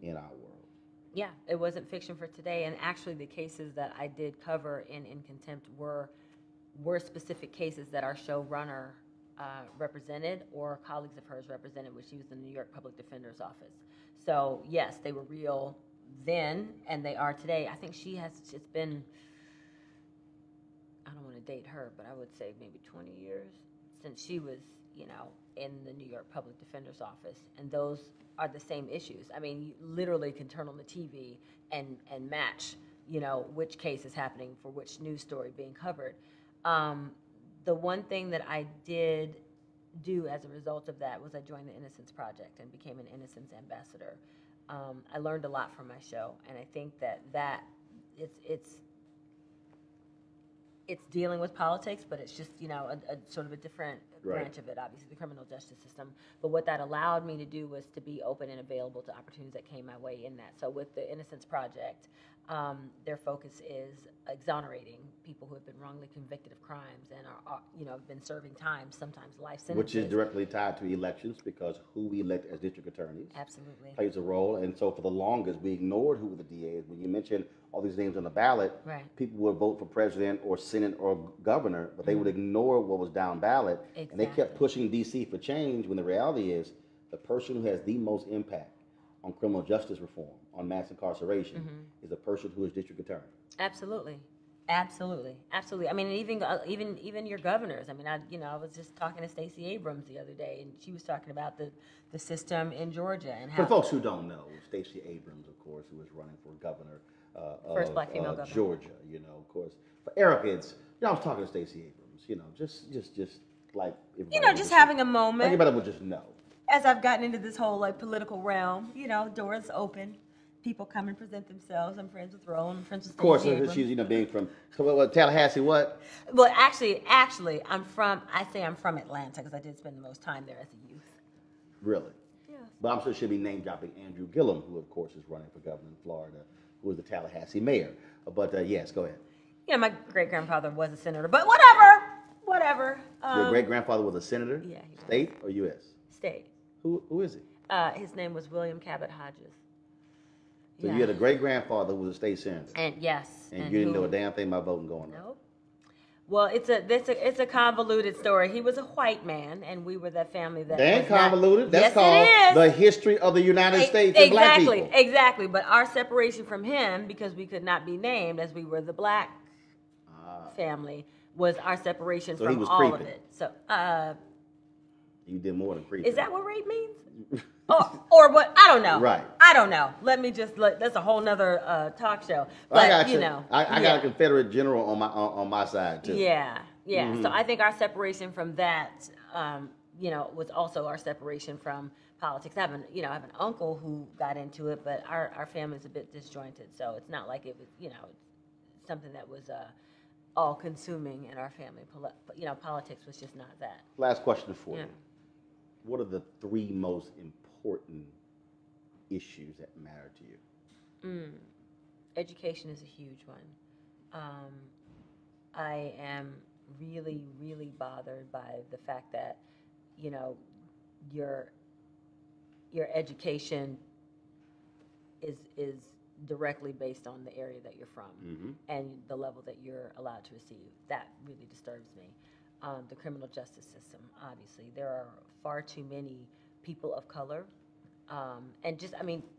in our world. Yeah, it wasn't fiction for today, and actually the cases that I did cover in Contempt were specific cases that our showrunner represented or colleagues of hers represented when she was in the New York Public Defender's Office. So yes, they were real then, and they are today. I think it's been, I don't want to date her, but I would say maybe 20 years since she was, in the New York Public Defender's Office, and those are the same issues. I mean, you literally can turn on the TV and match, which case is happening for which news story being covered. The one thing that I did do as a result of that was I joined the Innocence Project and became an Innocence Ambassador. I learned a lot from my show, and I think that it's dealing with politics, but it's just, a sort of a different branch of it, obviously, the criminal justice system. But what that allowed me to do was to be open and available to opportunities that came my way in that. So with the Innocence Project, their focus is exonerating people who have been wrongly convicted of crimes and are have been serving time, sometimes life sentences. Which is directly tied to elections, because who we elect as district attorneys absolutely plays a role. And so for the longest, we ignored who the DA is. When you mentioned all these names on the ballot, people would vote for president or senate or governor, but they would ignore what was down ballot. Exactly. And they kept pushing D.C. for change, when the reality is the person who has the most impact on criminal justice reform, on mass incarceration, is the person who is district attorney. Absolutely. I mean, even your governors. I mean, I was just talking to Stacey Abrams the other day, and she was talking about the system in Georgia and how. For folks who don't know, Stacey Abrams, of course, who was running for governor first black female governor, Georgia. Of course, for Erica, I was talking to Stacey Abrams. Just like just having a moment. Everybody would just know. As I've gotten into this whole political realm, doors open. People come and present themselves. I'm friends with Roland. I'm friends with Stacey Abrams. Of course, she's being from Tallahassee. What? Well, actually, I'm from Atlanta, because I did spend the most time there as a youth. Really? Yeah. But I'm sure she'll be name dropping Andrew Gillum, who of course is running for governor in Florida, who is the Tallahassee mayor. But yes, go ahead. My great grandfather was a senator, but whatever. Your great grandfather was a senator. Yeah. State or U.S. State. Who is he? His name was William Cabot Hodges. So you had a great grandfather who was a state senator. And yes. And you didn't know a damn thing about voting going on. Nope. Well, it's a convoluted story. He was a white man, and we were that family that. Damn convoluted. That's called the history of the United States and black people. Exactly. But our separation from him, because we could not be named as we were the black family, was our separation from all of it. So. You did more than creeping. Is that what rape means? or what? I don't know. Right. I don't know. That's a whole nother talk show. But, I got you. I got a Confederate general on my side too. Yeah. Mm-hmm. So I think our separation from that, was also our separation from politics. I have an uncle who got into it, but our family's a bit disjointed. So it's not like it was, something that was all consuming in our family. Politics was just not that. Last question for you. What are the 3 most important issues that matter to you? Education is a huge one. I am really, really bothered by the fact that, your education is directly based on the area that you're from and the level that you're allowed to receive. That really disturbs me. The criminal justice system, obviously. There are far too many people of color, and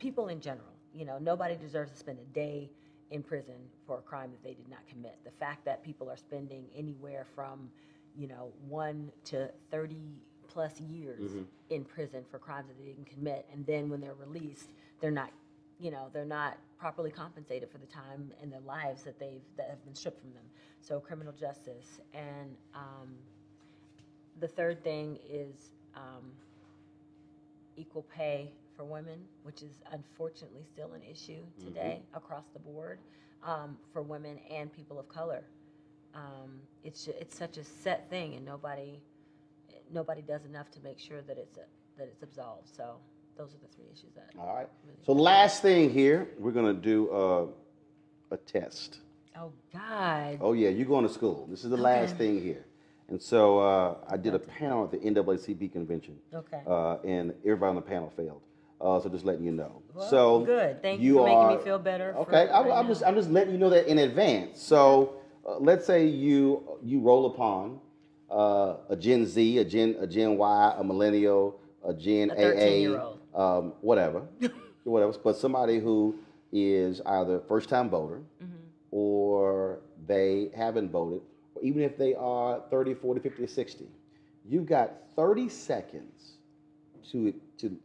people in general. Nobody deserves to spend a day in prison for a crime that they did not commit. The fact that people are spending anywhere from, 1 to 30 plus years in prison for crimes that they didn't commit, and then when they're released, they're not properly compensated for the time in their lives that have been stripped from them. So criminal justice. And the third thing is equal pay for women, which is unfortunately still an issue today across the board for women and people of color. It's such a set thing, and nobody does enough to make sure that it's absolved. So those are the three issues that. All right. Really So last thing here, we're gonna do a test. Oh God. Oh yeah, you're going to school. This is the last thing here. And so I did a panel at the NAACP convention. Okay. And everybody on the panel failed. So just letting you know. Well, so good. Thank you for making me feel better. Okay. I'm just letting you know that in advance. So let's say you roll upon a Gen Z, a Gen Y, a millennial, a Gen a AA, 13-year-old. whatever, but somebody who is either first-time voter or they haven't voted, or even if they are 30, 40, 50, or 60, you've got 30 seconds to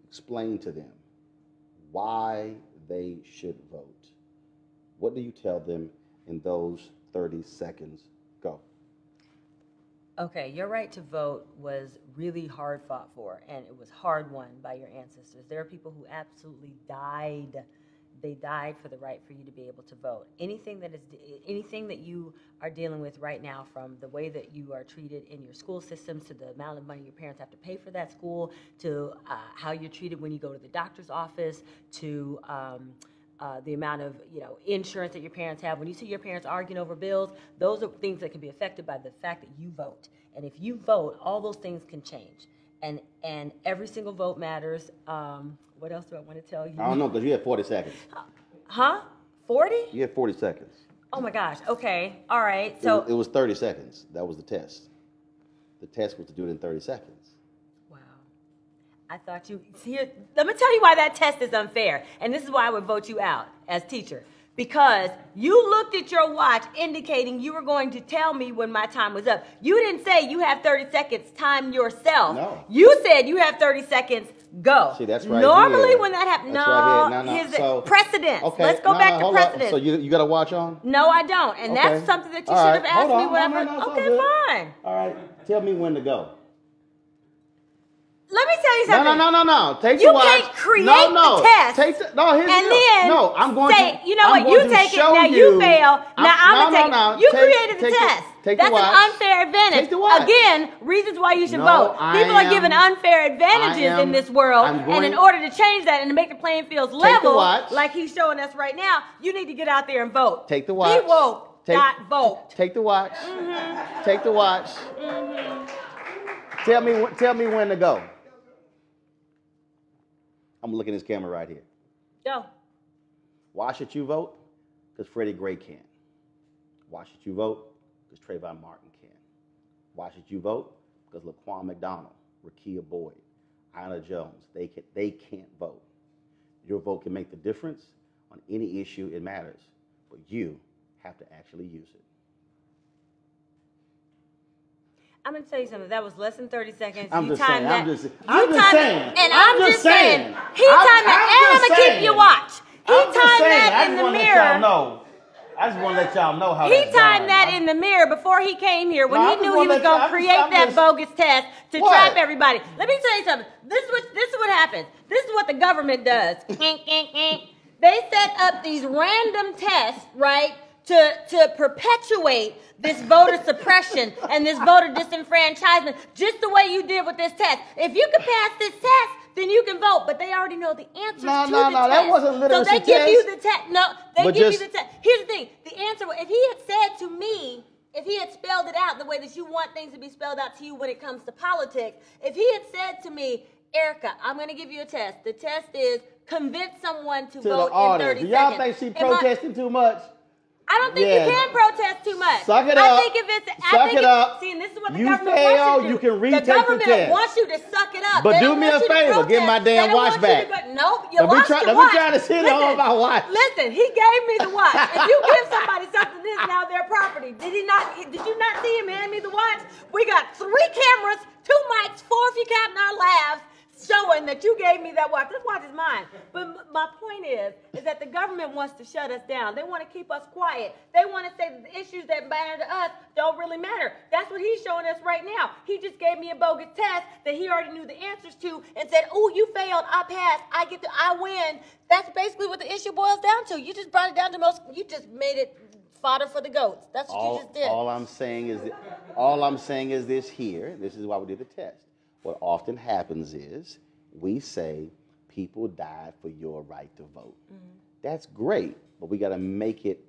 explain to them why they should vote. What do you tell them in those 30 seconds? Go. Okay, your right to vote was really hard fought for, and it was hard won by your ancestors. There are people who absolutely died. They died for the right for you to be able to vote. Anything that you are dealing with right now, from the way that you are treated in your school systems, to the amount of money your parents have to pay for that school, to how you're treated when you go to the doctor's office, to the amount of insurance that your parents have. When you see your parents arguing over bills, those are things that can be affected by the fact that you vote. And if you vote, all those things can change. And every single vote matters. What else do I want to tell you? I don't know, because you have 40 seconds. Huh? 40? You have 40 seconds. Oh my gosh. Okay. All right. So it was 30 seconds. That was the test. The test was to do it in 30 seconds. Wow. I thought you see. Let me tell you why that test is unfair, and this is why I would vote you out as teacher. Because you looked at your watch indicating you were going to tell me when my time was up. You didn't say you have 30 seconds, time yourself. No. You said you have 30 seconds, go. See, that's right. Normally here. when that happens, that's no, right here. here's so, precedence. Okay, Let's go back to precedence. So you got a watch on? No, I don't. And that's something that you should have asked me whenever. Okay, fine. All right. Tell me when to go. Let me tell you something. No. Take the watch. You can't create the test. Here's the deal. No, I'm going say, to. You know what? You take it. Now you fail. Now I'm going to take it. You created the test. That's an unfair advantage. Take the watch. Again, reasons why you should vote. People are given unfair advantages in this world. And in order to change that and to make the playing fields level, like he's showing us right now, you need to get out there and vote. Take the watch. Be woke, not vote. Take the watch. Take the watch. Tell me when to go. I'm looking at this camera right here. Go. Why should you vote? Because Freddie Gray can. Why should you vote? Because Trayvon Martin can. Why should you vote? Because Laquan McDonald, Rakia Boyd, Ina Jones, they can't vote. Your vote can make the difference on any issue it matters, but you have to actually use it. I'm going to tell you something. That was less than 30 seconds. I'm just saying. And I'm just saying. saying. He timed that. And I'm going to keep you watch. He timed that in the mirror. I just want to let y'all know how he timed that in the mirror before he came here when he knew he was going to create that bogus test to trap everybody. Let me tell you something. This is what happens. This is what the government does. They set up these random tests, right, to perpetuate this voter suppression and this voter disenfranchisement, just the way you did with this test. If you can pass this test, then you can vote. But they already know the answers to the test. No, that wasn't literacy test. So they give you the test. No, they give you the test. Here's the thing. The answer, if he had said to me, if he had spelled it out the way that you want things to be spelled out to you when it comes to politics, if he had said to me, Erica, I'm going to give you a test. The test is convince someone to vote in 30 seconds. Y'all think she protesting too much? I don't think you can protest too much. Suck it up. I think if it's, suck it up. See, and this is what the you government fail, wants you to do. You can retake the government the test. wants you to suck it up. But they do me a favor, get my damn watch back. Nope, you lost your watch. Let me try to sit on my watch. Listen, he gave me the watch. If you give somebody something, this is now their property. Did you not see him hand me the watch? We got 3 cameras, 2 mics, 4 if you count in our labs, showing that you gave me that watch. This watch is mine. But my point is that the government wants to shut us down. They want to keep us quiet. They want to say that the issues that matter to us don't really matter. That's what he's showing us right now. He just gave me a bogus test that he already knew the answers to and said, "Oh, you failed. I passed. I win." That's basically what the issue boils down to. You just brought it down to you just made it fodder for the goats. That's what you just did. All I'm saying is this here. This is why we did the test. What often happens is we say people died for your right to vote. That's great, but we got to make it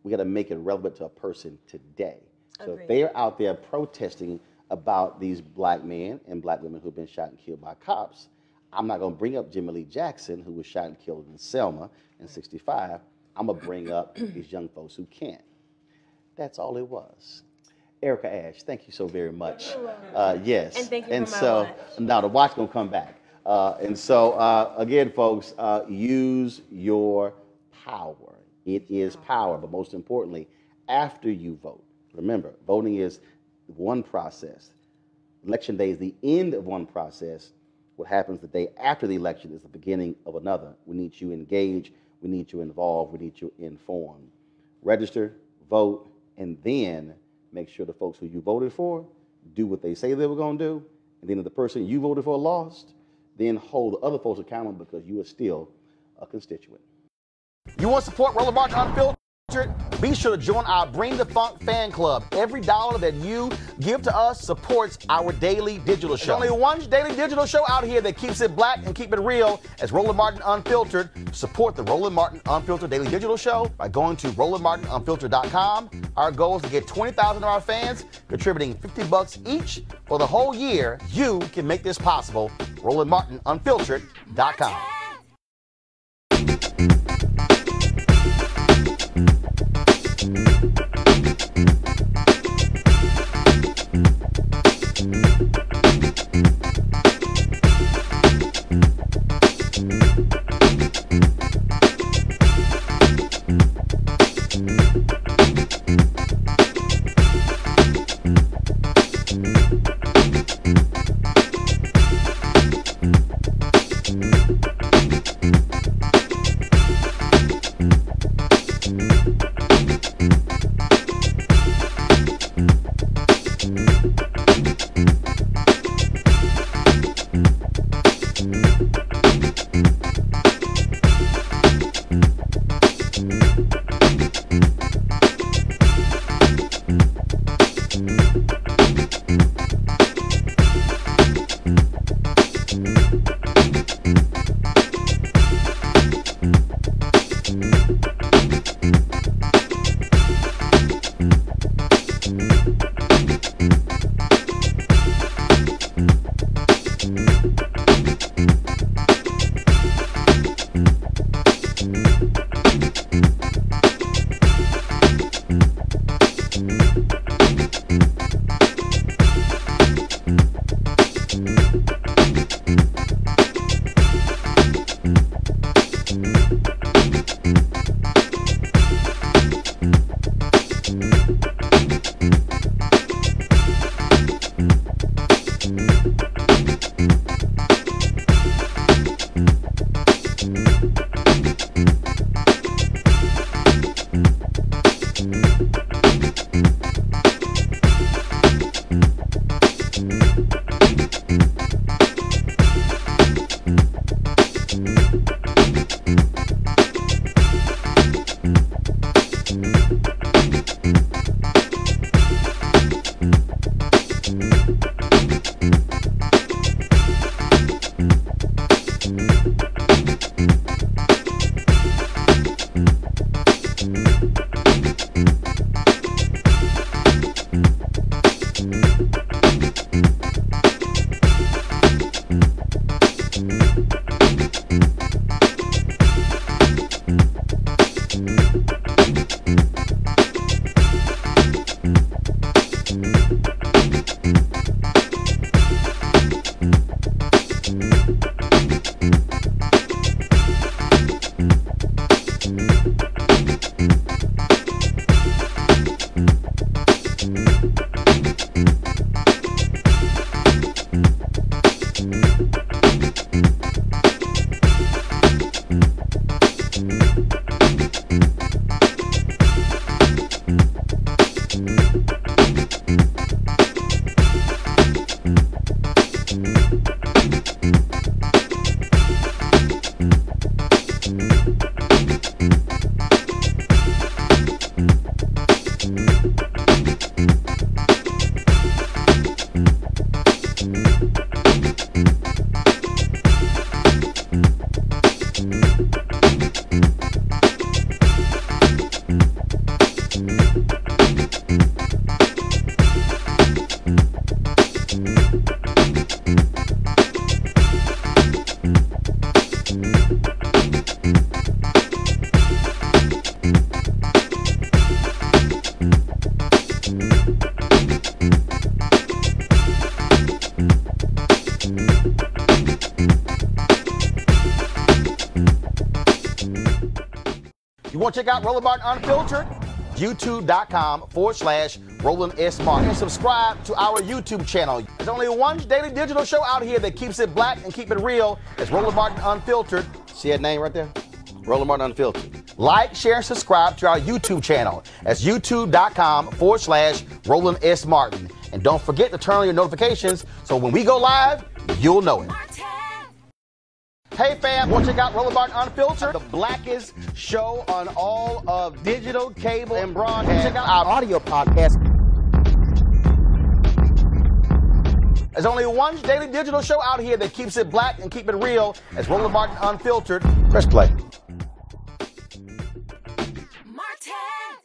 relevant to a person today. So if they're out there protesting about these black men and black women who've been shot and killed by cops, I'm not going to bring up Jimmy Lee Jackson, who was shot and killed in Selma in '65. I'm going to bring up these young folks who can't. That's all it was. Erica Ash, thank you so very much. Yes. And thank you for my watch. Now the watch going to come back. Again, folks, use your power. It is power, but most importantly, after you vote. Remember, voting is one process. Election day is the end of one process. What happens the day after the election is the beginning of another. We need you engaged. We need you involved. We need you informed. Register, vote, and then make sure the folks who you voted for do what they say they were going to do. And then if the person you voted for lost, then hold the other folks accountable because you are still a constituent. You want to support Roland Martin Unfiltered? Be sure to join our Bring the Funk fan club. Every dollar that you give to us supports our daily digital show. There's only one daily digital show out here that keeps it black and keep it real as Roland Martin Unfiltered. Support the Roland Martin Unfiltered daily digital show by going to RolandMartinUnfiltered.com. Our goal is to get 20,000 of our fans contributing $50 each for the whole year. You can make this possible. RolandMartinUnfiltered.com. check out Roland Martin Unfiltered? YouTube.com/Roland S. Martin. And subscribe to our YouTube channel. There's only one daily digital show out here that keeps it black and keep it real. It's Roland Martin Unfiltered. See that name right there? Roland Martin Unfiltered. Like, share, and subscribe to our YouTube channel. That's YouTube.com/Roland S. Martin. And don't forget to turn on your notifications so when we go live, you'll know it. Hey fam, want to check out Roland Martin Unfiltered? The blackest show on all of digital, cable, and broadcast. Check out our audio podcast. There's only one daily digital show out here that keeps it black and keep it real. It's Roland Martin Unfiltered. Press play. Martin.